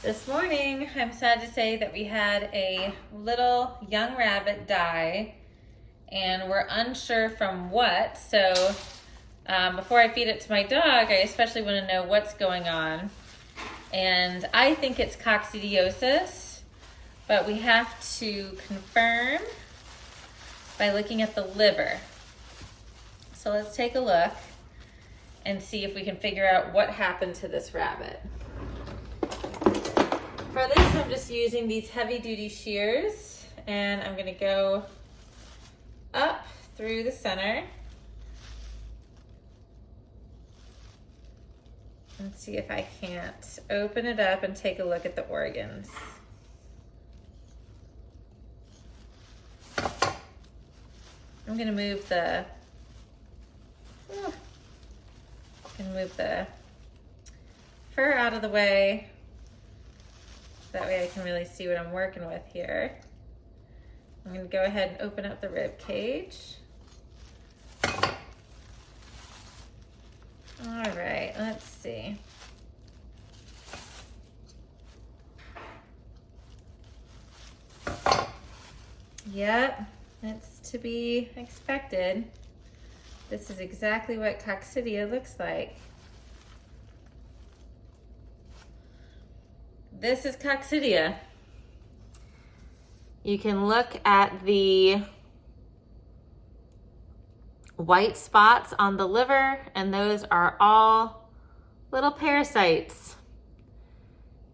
This morning, I'm sad to say that we had a little young rabbit die, and we're unsure from what. So before I feed it to my dog, I especially want to know what's going on. And I think it's coccidiosis, but we have to confirm by looking at the liver. So let's take a look and see if we can figure out what happened to this rabbit. For this, I'm just using these heavy duty shears, and I'm gonna go up through the center and see if I can't open it up and take a look at the organs. I'm gonna move the fur out of the way. That way I can really see what I'm working with here. I'm gonna go ahead and open up the rib cage. All right, let's see. Yep, it's to be expected. This is exactly what coccidia looks like. This is coccidia. You can look at the white spots on the liver, and those are all little parasites.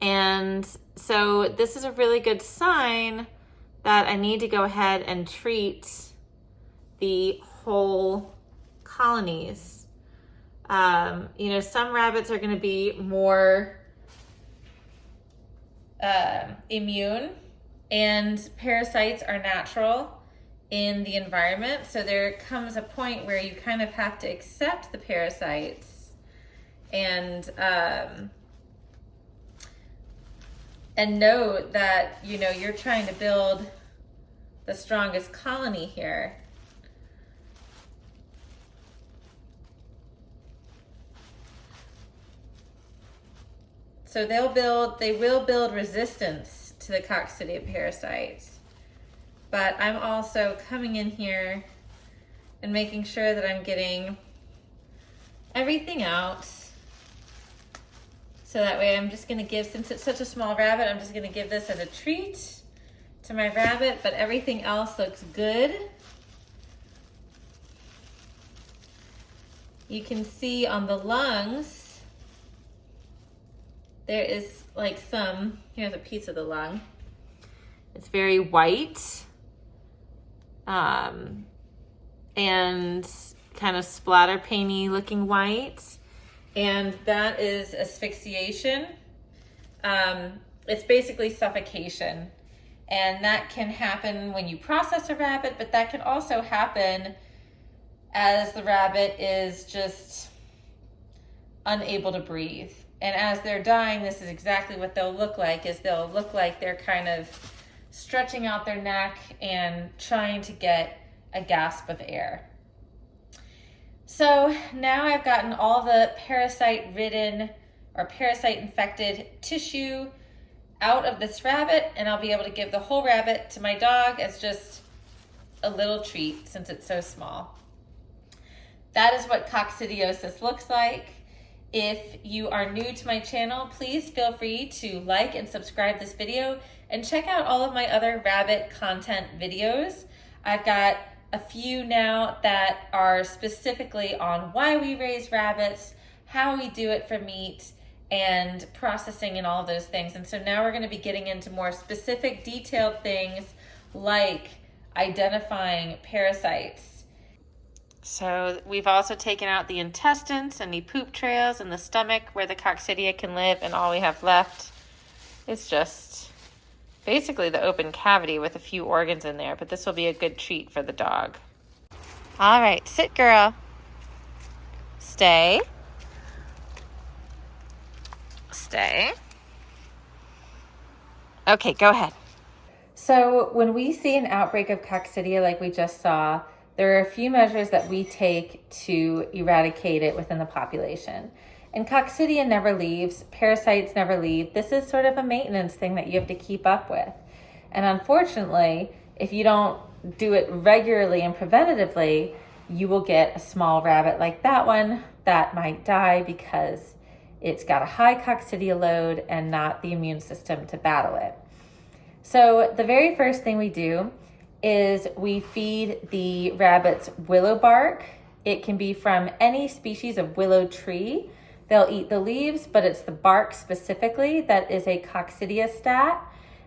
And so this is a really good sign that I need to go ahead and treat the whole colonies. Some rabbits are going to be more immune, and parasites are natural in the environment. So there comes a point where you kind of have to accept the parasites and know that, you're trying to build the strongest colony here. So they will build resistance to the coccidia parasites. But I'm also coming in here and making sure that I'm getting everything out. So that way I'm just gonna give, since it's such a small rabbit, I'm just gonna give this as a treat to my rabbit, but everything else looks good. You can see on the lungs, there is here's a piece of the lung. It's very white and kind of splatter painty looking white. And that is asphyxiation. It's basically suffocation. And that can happen when you process a rabbit, but that can also happen as the rabbit is just unable to breathe. And as they're dying, this is exactly what they'll look like, they'll look like they're kind of stretching out their neck and trying to get a gasp of air. So now I've gotten all the parasite-ridden or parasite-infected tissue out of this rabbit, and I'll be able to give the whole rabbit to my dog as just a little treat since it's so small. That is what coccidiosis looks like. If you are new to my channel, please feel free to like and subscribe this video and check out all of my other rabbit content videos. I've got a few now that are specifically on why we raise rabbits, how we do it for meat, and processing and all of those things. And so now we're going to be getting into more specific, detailed things like identifying parasites. So we've also taken out the intestines and the poop trails and the stomach where the coccidia can live, and all we have left is just basically the open cavity with a few organs in there, but this will be a good treat for the dog. All right, sit, girl. Stay. Stay. Okay, go ahead. So when we see an outbreak of coccidia like we just saw, there are a few measures that we take to eradicate it within the population. And coccidia never leaves, parasites never leave. This is sort of a maintenance thing that you have to keep up with. And unfortunately, if you don't do it regularly and preventatively, you will get a small rabbit like that one that might die because it's got a high coccidia load and not the immune system to battle it. So the very first thing we do is we feed the rabbits willow bark. It can be from any species of willow tree. They'll eat the leaves, but it's the bark specifically that is a coccidiostat.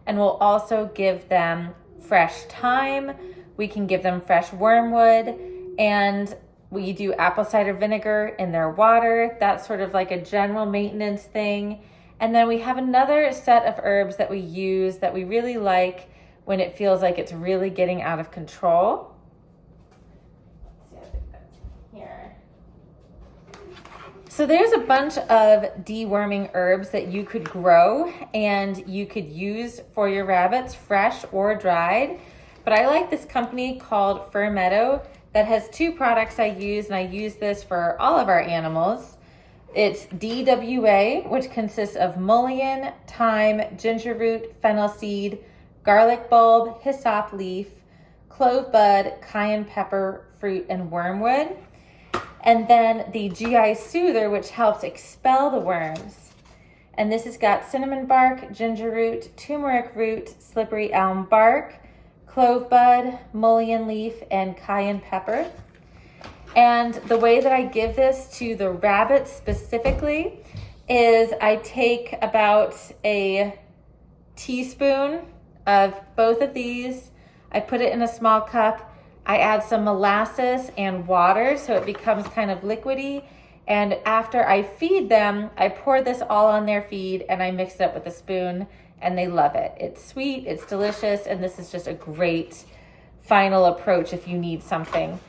And we'll also give them fresh thyme. We can give them fresh wormwood, and we do apple cider vinegar in their water. That's sort of like a general maintenance thing. And then we have another set of herbs that we use that we really like when it feels like it's really getting out of control. Here. So there's a bunch of deworming herbs that you could grow and you could use for your rabbits, fresh or dried. But I like this company called Fir Meadow that has two products I use, and I use this for all of our animals. It's DWA, which consists of mullein, thyme, ginger root, fennel seed, garlic bulb, hyssop leaf, clove bud, cayenne pepper, fruit, and wormwood. And then the GI Soother, which helps expel the worms. And this has got cinnamon bark, ginger root, turmeric root, slippery elm bark, clove bud, mullein leaf, and cayenne pepper. And the way that I give this to the rabbits specifically is I take about a teaspoon of both of these. I put it in a small cup. I add some molasses and water so it becomes kind of liquidy. And after I feed them, I pour this all on their feed and I mix it up with a spoon, and they love it. It's sweet, it's delicious, and this is just a great final approach if you need something.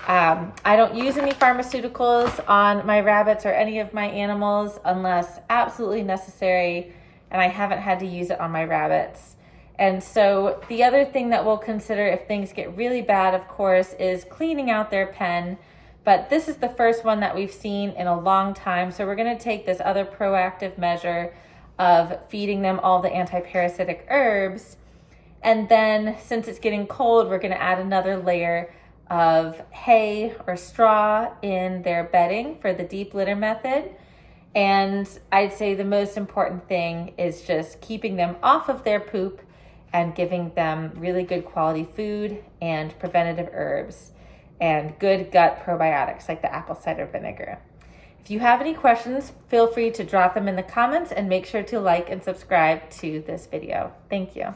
I don't use any pharmaceuticals on my rabbits or any of my animals unless absolutely necessary, and I haven't had to use it on my rabbits. And so the other thing that we'll consider if things get really bad, of course, is cleaning out their pen. But this is the first one that we've seen in a long time, so we're going to take this other proactive measure of feeding them all the anti-parasitic herbs. And then since it's getting cold, we're going to add another layer of hay or straw in their bedding for the deep litter method. And I'd say the most important thing is just keeping them off of their poop and giving them really good quality food and preventative herbs and good gut probiotics like the apple cider vinegar. If you have any questions, feel free to drop them in the comments and make sure to like and subscribe to this video. Thank you.